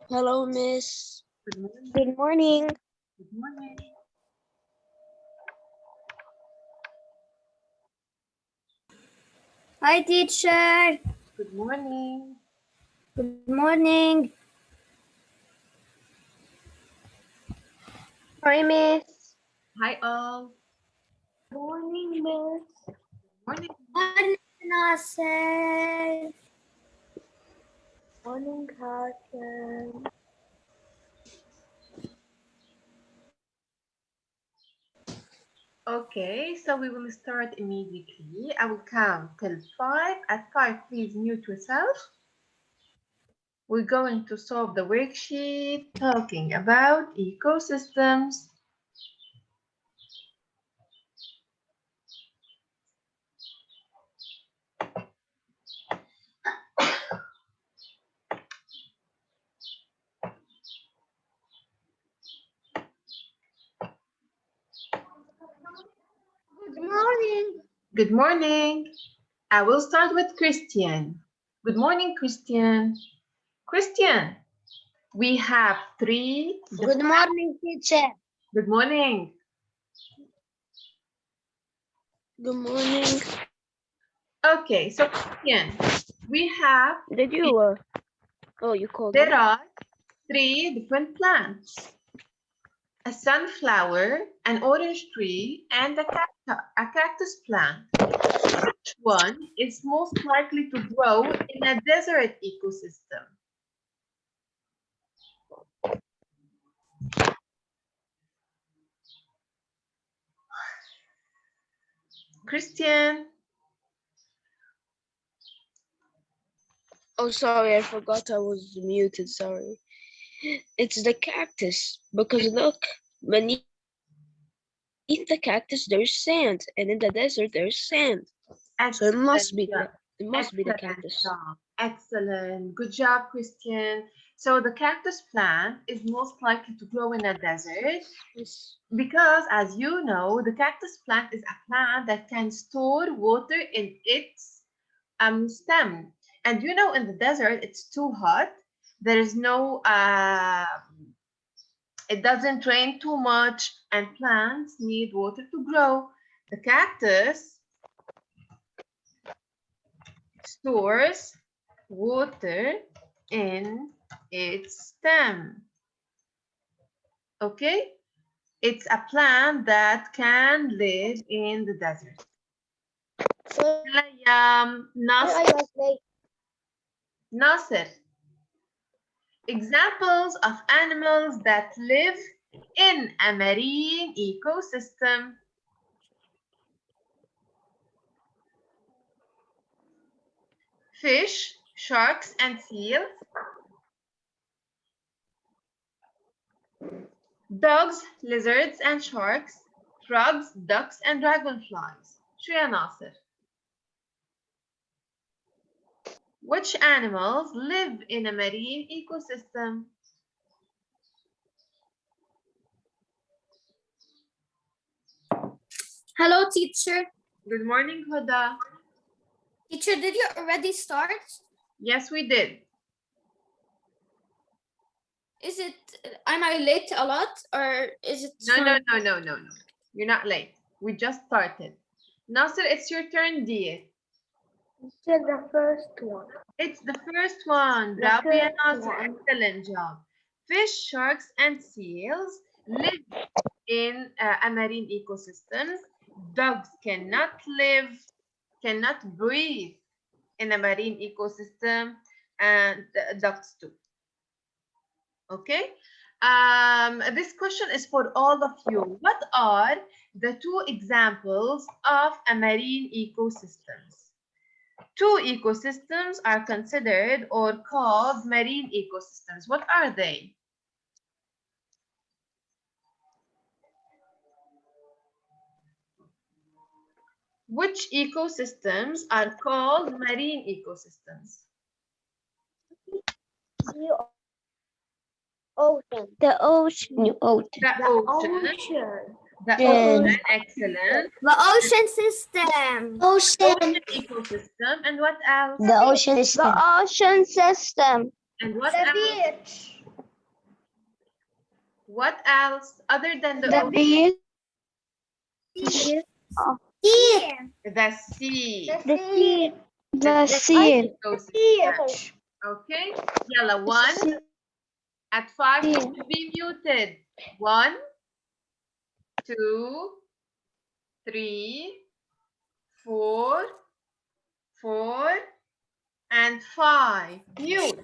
Hello, Miss. Good morning. Good morning. Good morning. Hi, teacher. Good morning. Good morning. Hi, Miss. Hi all. Morning, Miss. Morning. Morning, Nasser. Morning, Hassan. Okay, so we will start immediately. I will count till 5. At 5, please mute yourself. We're going to solve the worksheet talking about ecosystems. Good morning. Good morning. I will start with Christian. Good morning, Christian. Christian, we have 3. Good morning, teacher. Good morning. Good morning. Okay, so Christian, we have, Did you, oh, you called me? there are 3 different plants. A sunflower, an orange tree, and a cactus plant. Which one is most likely to grow in a desert ecosystem? Christian? Oh, sorry, I forgot I was muted. Sorry. It's the cactus because look, beneath the cactus there's sand, and in the desert there's sand. So it must be Excellent. the Excellent cactus. job. Excellent. Good job, Christian. So the cactus plant is most likely to grow in a desert because, as you know, the cactus plant is a plant that can store water in its stem. And you know, in the desert, it's too hot. There is no, it doesn't rain too much, and plants need water to grow. The cactus stores water in its stem. Okay? It's a plant that can live in the desert. Nasser. Examples of animals that live in a marine ecosystem. Fish, sharks, and seals. Dogs, lizards, and sharks. Frogs, ducks, and dragonflies. شو يا ناصر? Which animals live in a marine ecosystem? Hello, teacher. Good morning, Huda. Teacher, did you already start? Yes, we did. Is it, am I late a lot or is it? No. You're not late. We just started. Nasser, it's your turn, dear. It's the first one. It's the first one. Bravo, ya Nasser. Excellent job. Fish, sharks, and seals live in a marine ecosystem. Dogs cannot breathe in a marine ecosystem, and ducks too. Okay. This question is for all of you. What are the 2 examples of a marine ecosystems? 2 ecosystems are considered or called marine ecosystems. What are they? Which ecosystems are called marine ecosystems? The ocean. The ocean. Excellent. The ocean system. Ocean ecosystem. And what else? The ocean system. And what else? Beach. What else other than the The ocean? beach. The sea. The sea. The The sea sea. ecosystem. Okay. Yalla, one. At 5, Sea. please be muted. 1, 2, 3, 4, 4, and 5. Mute.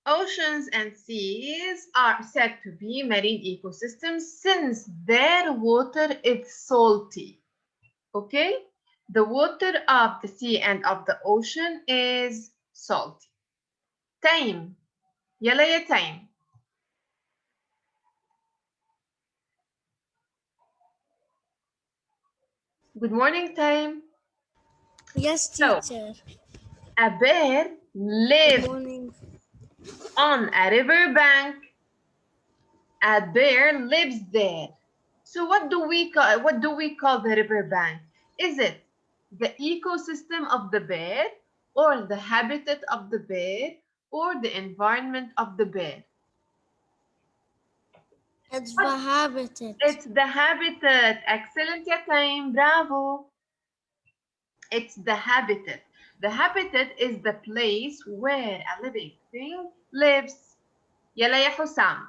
Oceans and seas are said to be marine ecosystems since their water is salty. Okay? The water of the sea and of the ocean is salty. Time. يلا يا time. Good morning, time. Yes, So, teacher. a bear Good lives morning. on a river bank. A bear lives there. So what do we call the river bank? Is it the ecosystem of the bear, or the habitat of the bear, or the environment of the bear? It's What? the habitat. It's the habitat. Excellent, ya time. Bravo. It's the habitat. The habitat is the place where a living thing lives. يلا يا حسام.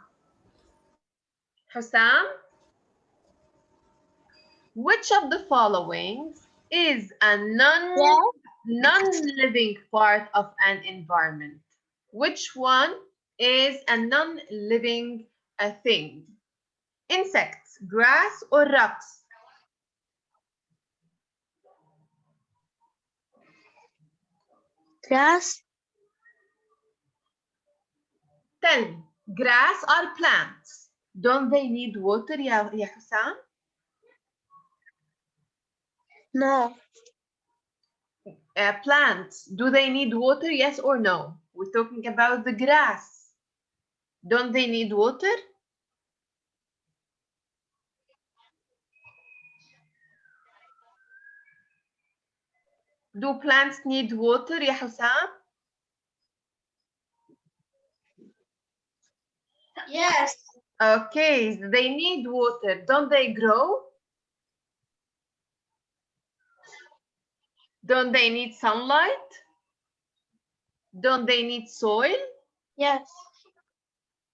حسام, which of the following is a non-living part of an environment? Which one is a non-living thing? Insects, grass, or rocks? Grass. Tell me, grass or plants? Don't they need water, ya Hussam? No. Plants, do they need water? Yes or no? We're talking about the grass. Don't they need water? Do plants need water, ya Hussam? Yes. Okay, they need water. Don't they grow? Don't they need sunlight? Don't they need soil? Yes.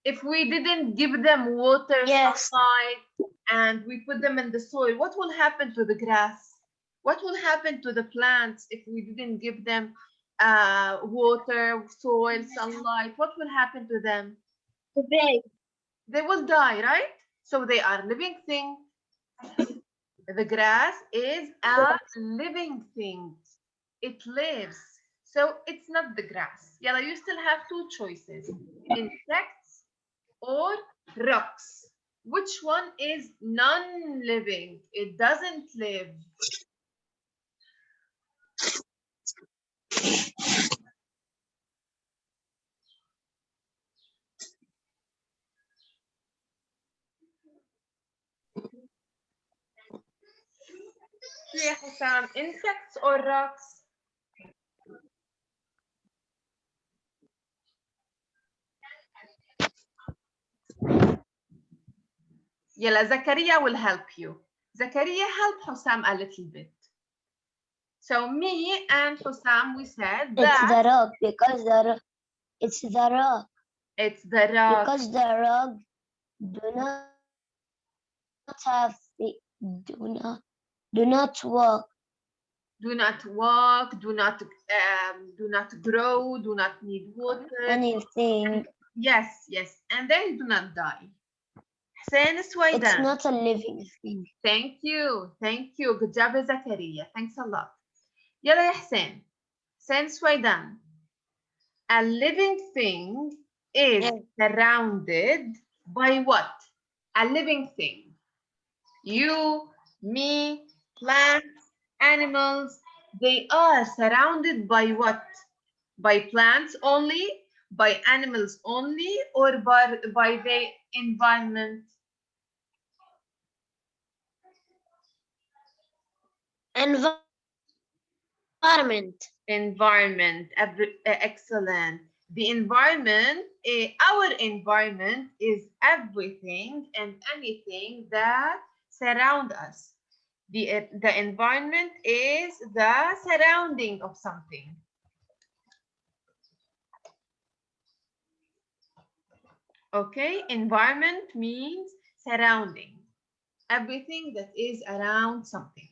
If we didn't give them water, Yes. sunlight, and we put them in the soil, what will happen to the grass? What will happen to the plants if we didn't give them water, soil, sunlight? What will happen to them? They will die, right? So they are living things. The grass is a living thing. It lives. So it's not the grass. Yalla, you still have two choices. Insects or rocks. Which one is non-living? It doesn't live. Yeah, Hussam, insects or rocks? Yalla, Zakaria will help you. Zakaria, help Hussam a little bit. So me and Hussam, we said It's that the rock because it's the rock it's the rock. because the rock do not have do not walk. Do not walk, do not grow, do not need water. Anything. Yes, yes, and they do not die. Hussein It's Swaidan. not a living thing. Thank you, thank you. Good job, Zakaria. Thanks a lot. يلا يا حسين. Hussein Swaidan. A living thing is surrounded by what? A living thing. You, me, plants, animals, they are surrounded by what? By plants only, by animals only, or by the environment? Environment. Environment. Excellent. The environment, our environment is everything and anything that surround us. The environment is the surrounding of something. Okay, environment means surrounding, everything that is around something.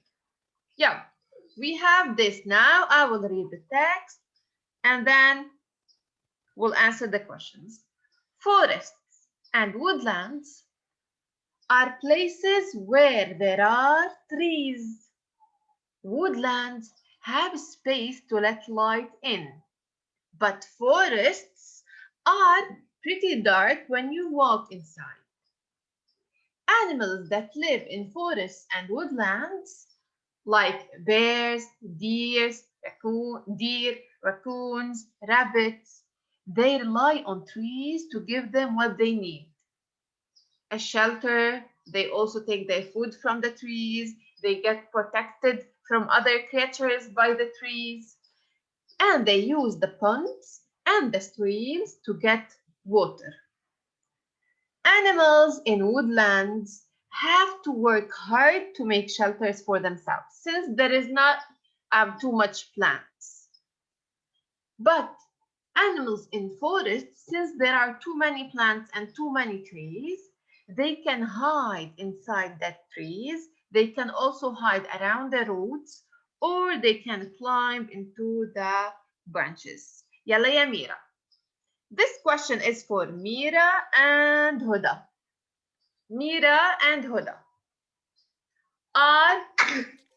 Yeah, we have this now. I will read the text and then we'll answer the questions. Forests and woodlands are places where there are trees. Woodlands have space to let light in, but forests are pretty dark when you walk inside. Animals that live in forests and woodlands, like bears, deer, raccoons, rabbits, they rely on trees to give them what they need. A shelter, they also take their food from the trees, they get protected from other creatures by the trees, and they use the ponds and the streams to get water. Animals in woodlands have to work hard to make shelters for themselves since there is not too much plants. But animals in forests, since there are too many plants and too many trees, they can hide inside that trees. They can also hide around the roots or they can climb into the branches. Yalla ya Mira. This question is for Mira and Huda. Mira and Huda. Are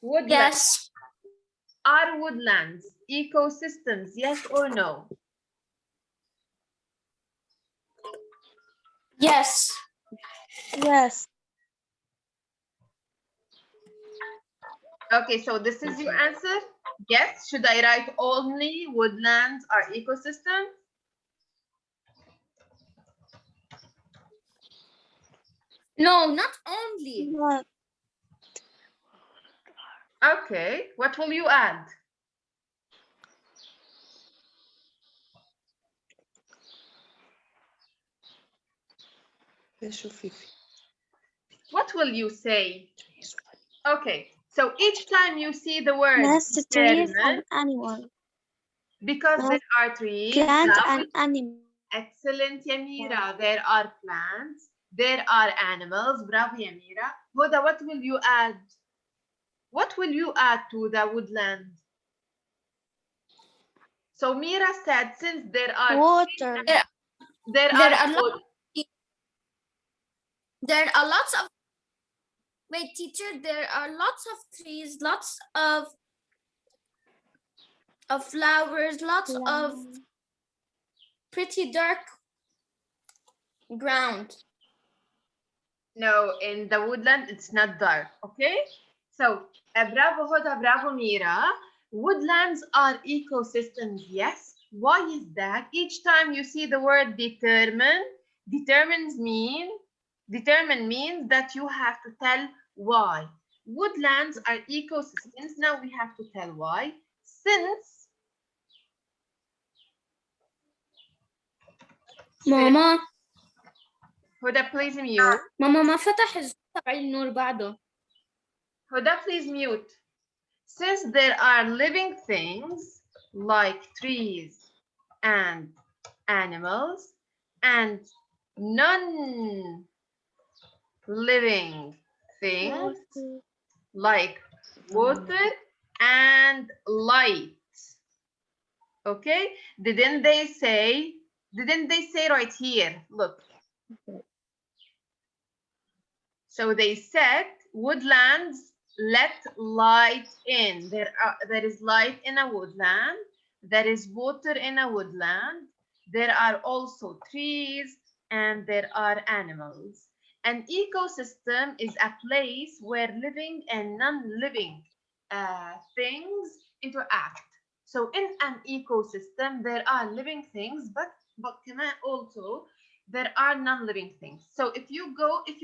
woodlands, Yes. are woodlands ecosystems, yes or no? Yes. Yes. Okay, so this is your answer? Yes. Should I write only woodlands are ecosystems? No, not only. Not. Okay, what will you add? What will you say? Okay, so each time you see the word Yes, the trees determine, and animal. because Yes, there are trees, plant that and will animal. excellent, Yamira. There are plants, there are animals. Bravo, Yamira. Huda, what will you add? What will you add to the woodland? So Mira said, since there are Water. there There are are lots. There are lots of. Wait, teacher. There are lots of trees, lots of flowers, lots of pretty dark ground. no, in the woodland it's not dark. Okay, so bravo Huda, bravo Mira. Woodlands are ecosystems. Yes. Why is that? Each time you see the word determine, determines mean determine means that you have to tell why. Woodlands are ecosystems. Now we have to tell why. Since ماما Huda, please mute. ماما ما فتح الزر تبع النور بعده. Huda, please mute. Since there are living things like trees and animals and non-living things like water and light. Okay, didn't they say right here? Look. So they said woodlands let light in. There is light in a woodland. There is water in a woodland. There are also trees and there are animals. An ecosystem is a place where living and non-living things interact. So in an ecosystem, there are living things, but also there are non-living things. So if you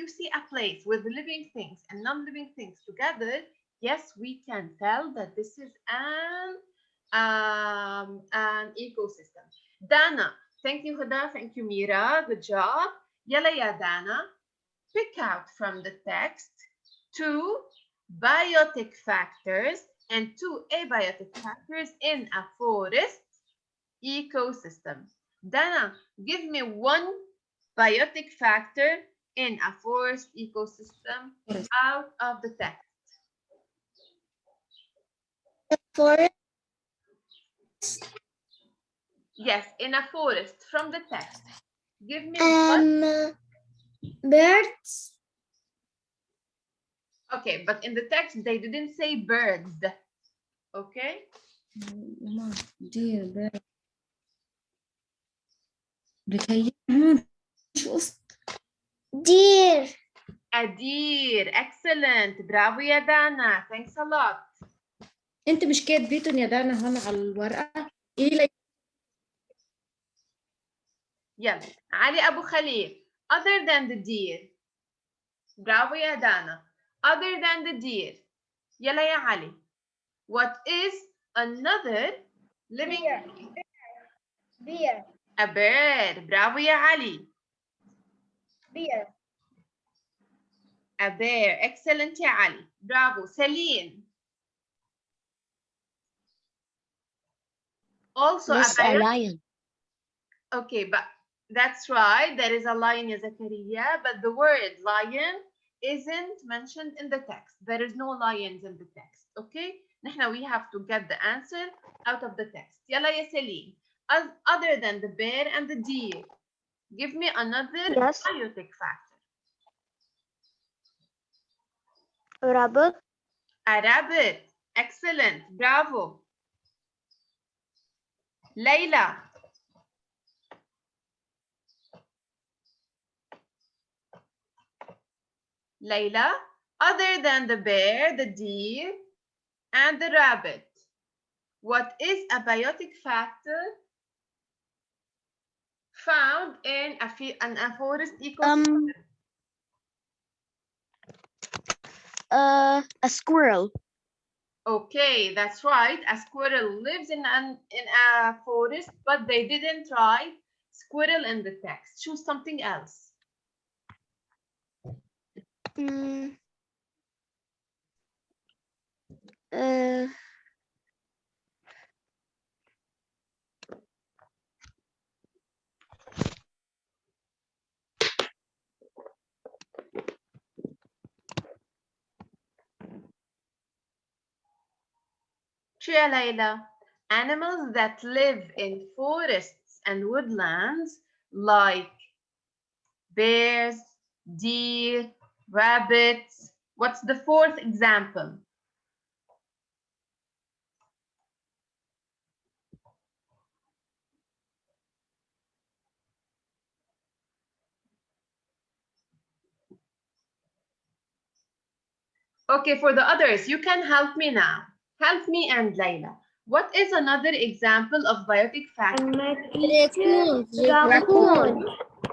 see a place with living things and non-living things together, yes, we can tell that this is an ecosystem. Dana, Thank you, Huda. Thank you, Mira. Good job. Yalla ya Dana. Pick out from the text 2 biotic factors and 2 abiotic factors in a forest ecosystem. Dana, give me one biotic factor in a forest ecosystem out of the text. Forest. Yes, in a forest from the text. Give me one. Birds. Okay, but in the text they didn't say birds. Okay? Dear bird. شو Deer. A deer. Excellent. Bravo يا دانا. Thanks a lot. انت مش كاتبيتهم يا دانا هون على الورقه؟ ايه لك؟ يلا علي أبو خليل. Other than the deer. Bravo يا دانا. Other than the deer. يلا يا علي. What is another living? Bear. A bird. Bravo يا علي. Bear. A bear. Excellent يا علي. Bravo. Celine. Also Miss, a a bear. lion. Okay, but that's right. There is a lion, ya Zakaria, but the word lion isn't mentioned in the text. There is no lions in the text. Okay? نحن we have to get the answer out of the text. يلا يا سليم. Other than the bear and the deer, give me another Yes. biotic factor. Rabbit. A rabbit. Excellent. Bravo. Layla. Layla, other than the bear, the deer, and the rabbit, what is a biotic factor found in a forest ecosystem? A squirrel. Okay, that's right. A squirrel lives in a forest, but they didn't write squirrel in the text. Choose something else. Shia Layla. Animals that live in forests and woodlands like bears, deer, rabbits. What's the fourth example? Okay, for the others, you can help me now. Help me and Layla. What is another example of biotic factor? Raccoon.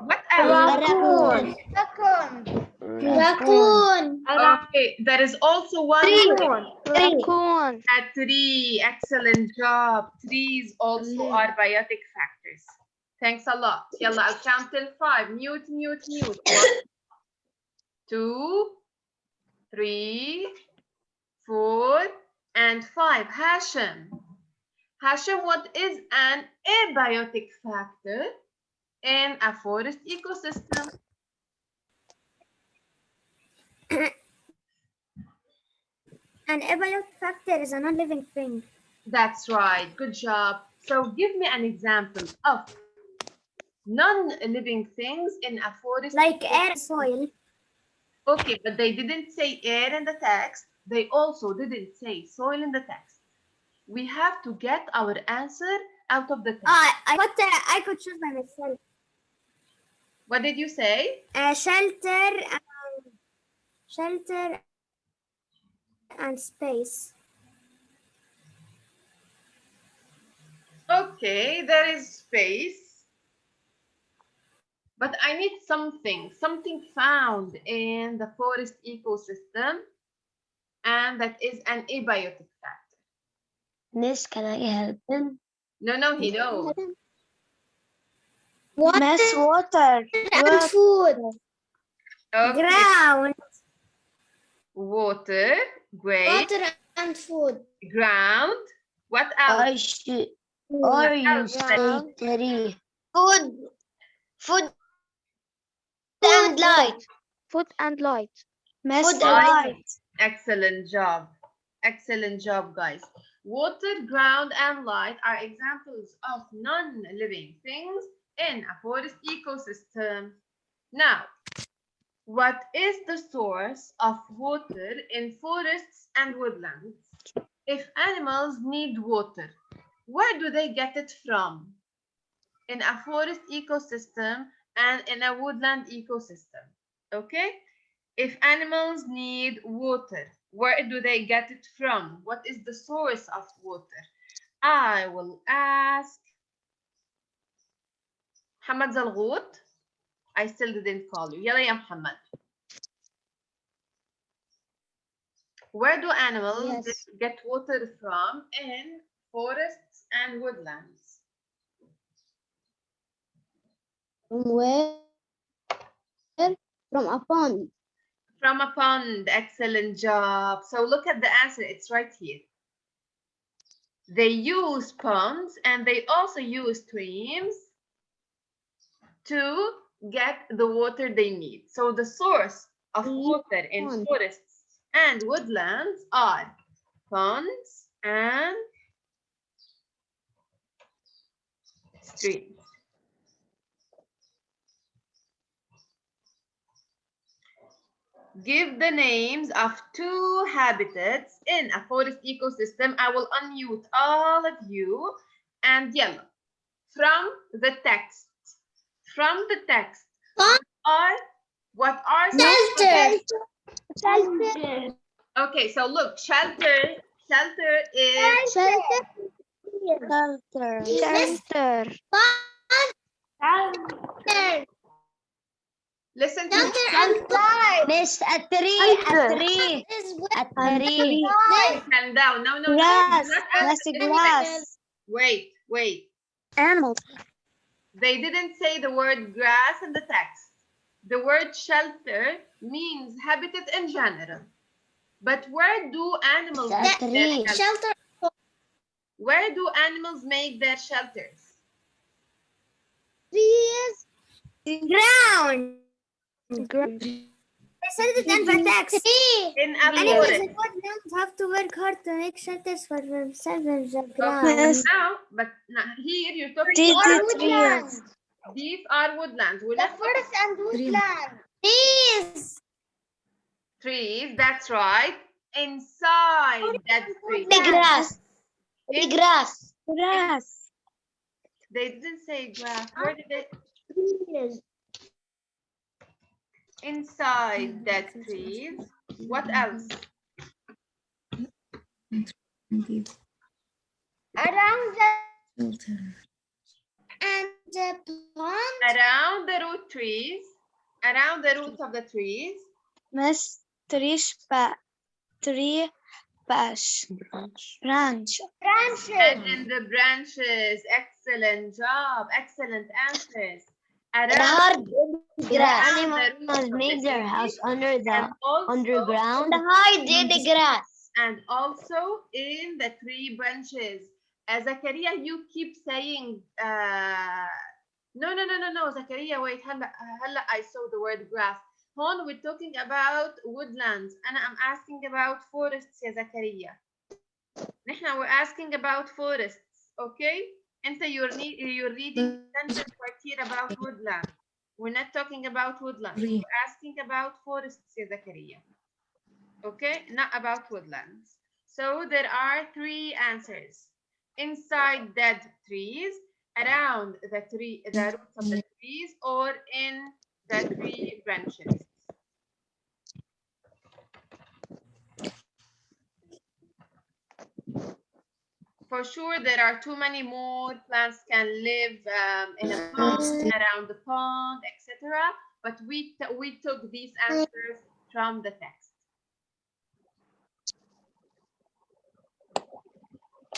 What else? Raccoon. Raccoon. Okay, there is also one Raccoon. a tree. Excellent job. Trees also are biotic factors. Thanks a lot. Yalla, I'll count till 5. Mute, mute, mute. 1, 2, 3, 4, and 5. Hashim. Hashim, what is an abiotic factor in a forest ecosystem? An abiotic factor is a non-living thing. That's right. Good job. So give me an example of non-living things in a forest. Like air and soil. Okay, but they didn't say air in the text. They also didn't say soil in the text. We have to get our answer out of the text. I could choose by myself. What did you say? Shelter and space. Okay, there is space. But I need something found in the forest ecosystem, and that is an abiotic factor. Miss, can I help him? No, he knows. Miss water. and food. Okay. Ground. Water. Great. Water and food. Ground. What else? Or you else? say tree. Food. Food and light. Food and light. Miss Food and light. Excellent job. Excellent job, guys. Water, ground, and light are examples of non-living things in a forest ecosystem. Now, what is the source of water in forests and woodlands? If animals need water, where do they get it from? In a forest ecosystem and in a woodland ecosystem. Okay? If animals need water, where do they get it from? What is the source of water? I will ask Muhammad Zalgout. I still didn't call you. يلا يا محمد. Where do animals get water from in forests and woodlands? From where? From a pond. From a pond. Excellent job. So look at the answer. It's right here. They use ponds and they also use streams to get the water they need. So the source of water in forests and woodlands are ponds and streams. Give the names of 2 habitats in a forest ecosystem. I will unmute all of you and yellow. From the text. From the text. What are Shelter. Shelter. Okay, so look, shelter. Shelter is Shelter. listen to Miss a tree. calm down. No, no, no. Grass. Not Miss answer. grass. Wait. Animals. They didn't say the word grass in the text. The word shelter means habitat in general. But where do animals make their shelters? Shelter. Where do animals make their shelters? Trees. Ground. I said it in the text. In a Animals forest. in woodlands have to work hard to make shelters for themselves in the Okay, ground. but now here you're talking about Woodlands. these are woodlands. We're The not forest and woodland. Trees. trees, that's right. Inside that tree. Grass. In- Grass. They didn't say grass. Where did they? Inside that trees. What else? Around the and the pond. Around the root trees. Around the roots of the trees. Miss tree branch. Branches. And in the branches. Excellent job. Excellent answers. Around Grass. the roots Animals of the make their trees, house under the and also, underground. grass. and also in the tree branches. Zakaria, you keep saying no, Zakaria, wait, هلا I saw the word grass. هون we're talking about woodlands. I'm asking about forests يا زكريا. نحن we're asking about forests, okay? you're reading sentence right here about woodland. We're not talking about woodlands. We're asking about forests يا زكريا. Okay, not about woodlands. So there are 3 answers. Inside dead trees, around the roots of the trees, or in the tree branches. For sure, there are too many more plants can live in a pond, around the pond, etc. But we took these answers from the text.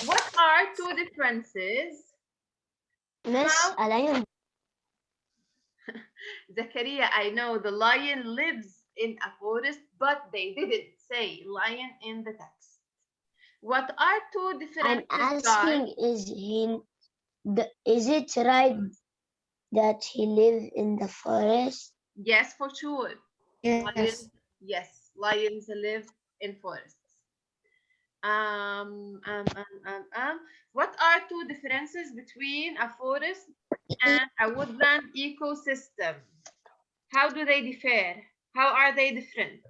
What are 2 differences? Miss a lion. Zakaria, I know the lion lives in a forest, but they didn't say lion in the text. What are two I'm different asking, is it right that he lives in the forest? Yes, for sure. Yes. Lions live in forests. What are two differences between a forest and a woodland ecosystem? How do they differ? How are they different?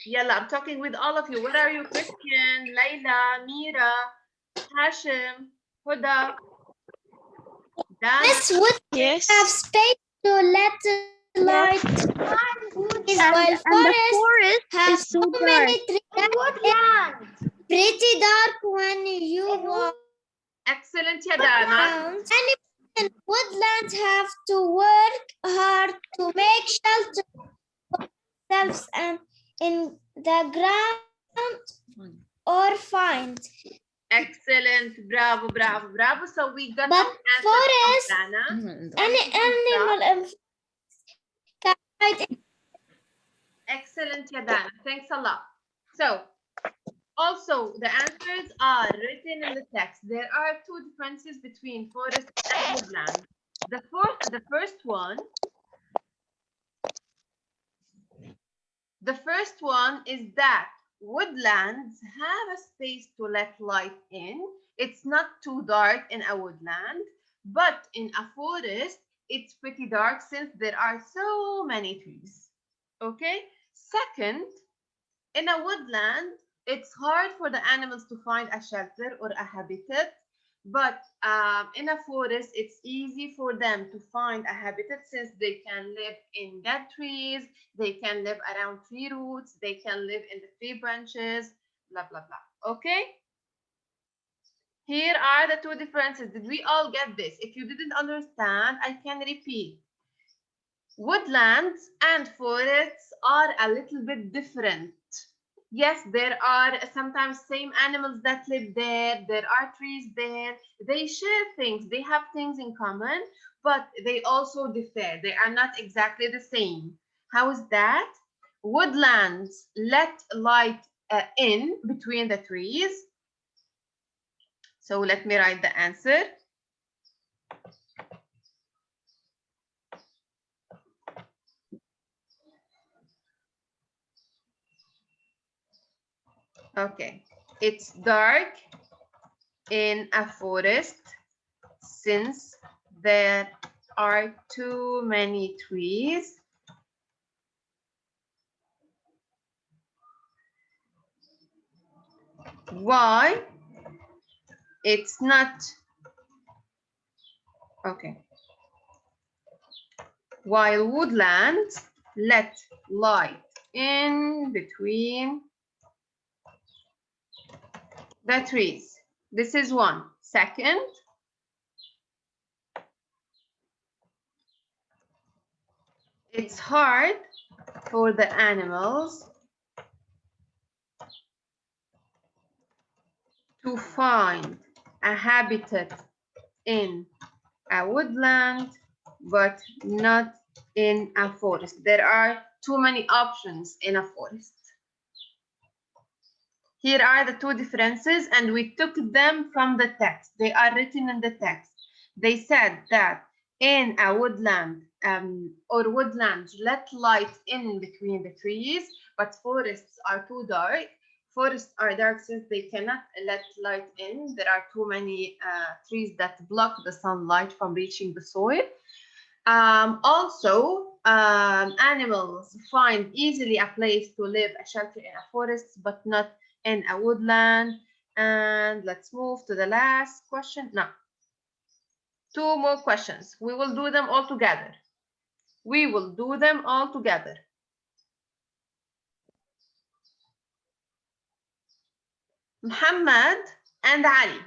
Yalla, I'm talking with all of you. Where are you? Christian, Layla, Mira, Hashim, Huda, Dana. This would have Yes. space to let the light is while And the forests forest have is so so dark. many trees that it's pretty dark when you walk Excellent, ya Dana. around. Animals in woodlands have to work hard to make shelter for themselves and in the ground or find. Excellent. Bravo, bravo, bravo. So we got But our answer from forest, Dana. any animal can hide in. Excellent, ya Dana. Thanks a lot. So, also, the answers are written in the text. There are two differences between forest and woodland. The first one is that woodlands have a space to let light in. It's not too dark in a woodland, but in a forest, it's pretty dark since there are so many trees. Okay? Second, in a woodland, it's hard for the animals to find a shelter or a habitat, but in a forest, it's easy for them to find a habitat since they can live in dead trees, they can live around tree roots, they can live in the tree branches, blah, blah, blah. Okay? Here are the two differences. Did we all get this? If you didn't understand, I can repeat. Woodlands and forests are a little bit different. Yes, there are sometimes same animals that live there. There are trees there. They share things. They have things in common, but they also differ. They are not exactly the same. How is that? Woodlands let light in between the trees. So let me write the answer. Okay, it's dark in a forest since there are too many trees. Why? It's not okay. While woodlands let light in between the trees. This is one. Second, it's hard for the animals to find a habitat in a woodland, but not in a forest. There are too many options in a forest. Here are the two differences, and we took them from the text. They are written in the text. They said that in a woodland or woodlands, let light in between the trees, but forests are too dark. Forests are dark since they cannot let light in. There are too many trees that block the sunlight from reaching the soil. Animals find easily a place to live, a shelter in a forest, but not in a woodland. And let's move to the last question. Now, two more questions. We will do them all together. We will do them all together. Muhammad and Ali.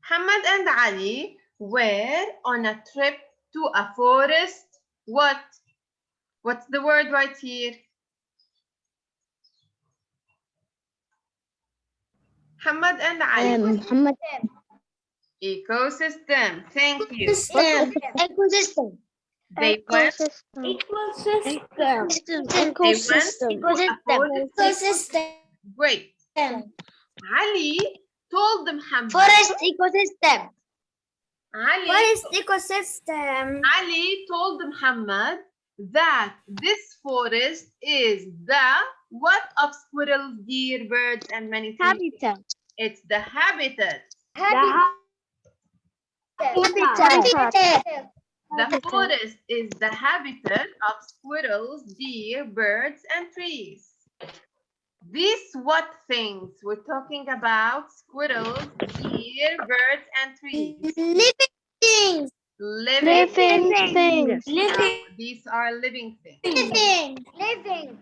Muhammad and Ali were on a trip to a forest. What? What's the word right here? Muhammad and Ali. Muhammad. Ecosystem. Thank you. Ecosystem. They went. Ecosystem. They went to a forest. Ecosystem. Great. Ali told Muhammad. Forest ecosystem. Ecosystem. Ali told Muhammad that this forest is the what of squirrels, deer, birds, and many things. Habitat. It's the habitat. The forest is the habitat of squirrels, deer, birds, and trees. These what things? We're talking about squirrels, deer, birds, and trees. Living things. Living Things. These are living things. Living.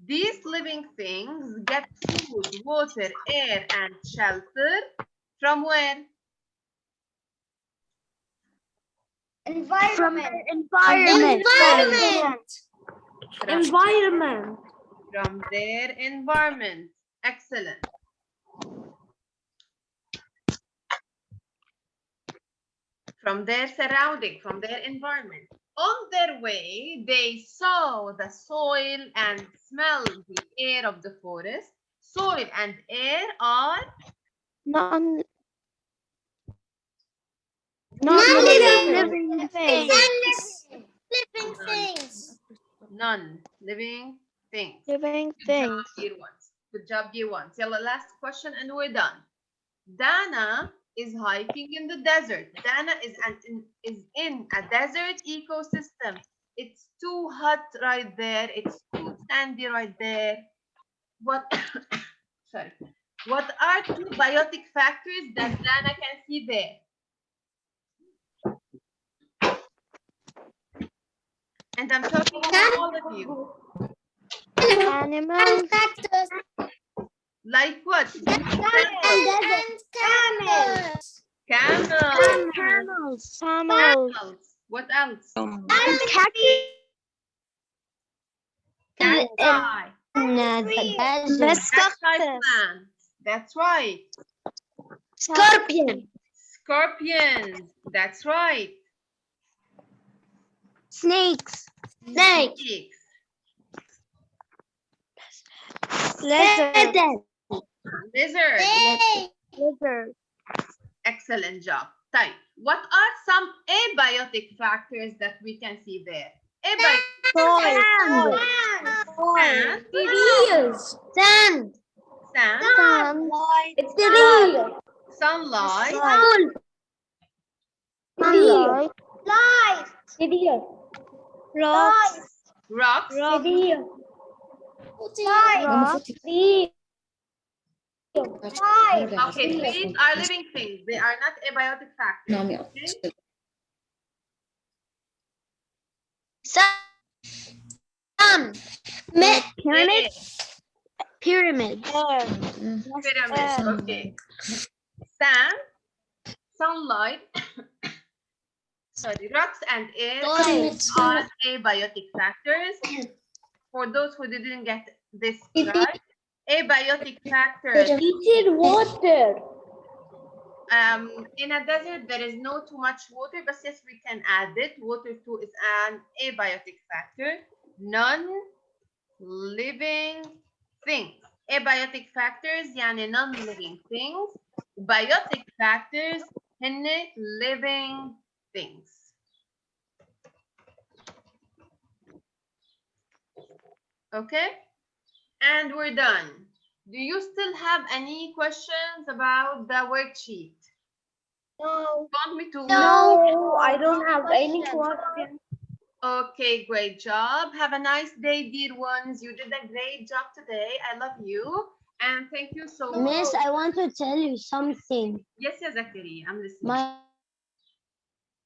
These living things get food, water, air, and shelter from where? Environment. From their environment. Excellent. From their surrounding, from their environment. On their way, they saw the soil and smelled the air of the forest. Soil and air are Non-living things. Living things. non-living things. Living Good job, things. year ones. Good job, year ones. Yalla, last question and we're done. Dana is hiking in the desert. Dana is in a desert ecosystem. It's too hot right there. It's too sandy right there. What? Sorry. What are two biotic factors that Dana can see there? And I'm talking to all of you. Animals. Cactus. Like what? Camels. Camels. Camels. What else? Cacti. Cacti. That's Cacti cactus. plants. That's right. Scorpion. Scorpions. That's right. Snakes. Snakes. Lizard. Lizards. Lizard. Excellent job. Type. What are some abiotic factors that we can see there? Abiotic. Sand. Sand. Sunlight. Sunlight. Sunlight. Rocks. Rocks. Okay, these are living things. They are not abiotic factors. Okay? Pyramid. Pyramid. Pyramids. Okay. Sand, sunlight, sorry, rocks and air are abiotic factors. For those who didn't get this right, abiotic factors. In a desert, there is no too much water, but yes, we can add it. Water too is an abiotic factor. Non-living things. Abiotic factors يعني non-living things. Biotic factors هن living things. Okay? And we're done. Do you still have any questions about the worksheet? No. Want me to? No, I don't have any questions. Okay, great job. Have a nice day, dear ones. You did a great job today. I love you. And thank you so much. Miss, I want to tell you something. Yes, yes, Zakari. I'm listening.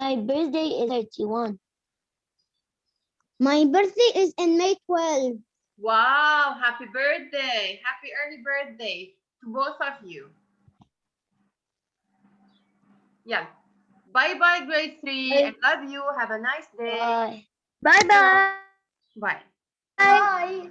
My birthday is 31. My birthday is in May 12. Wow, happy birthday. Happy early birthday to both of you. Yeah. Bye-bye, grade 3. I love you. Have a nice day. Bye. Bye-bye. Bye. Bye.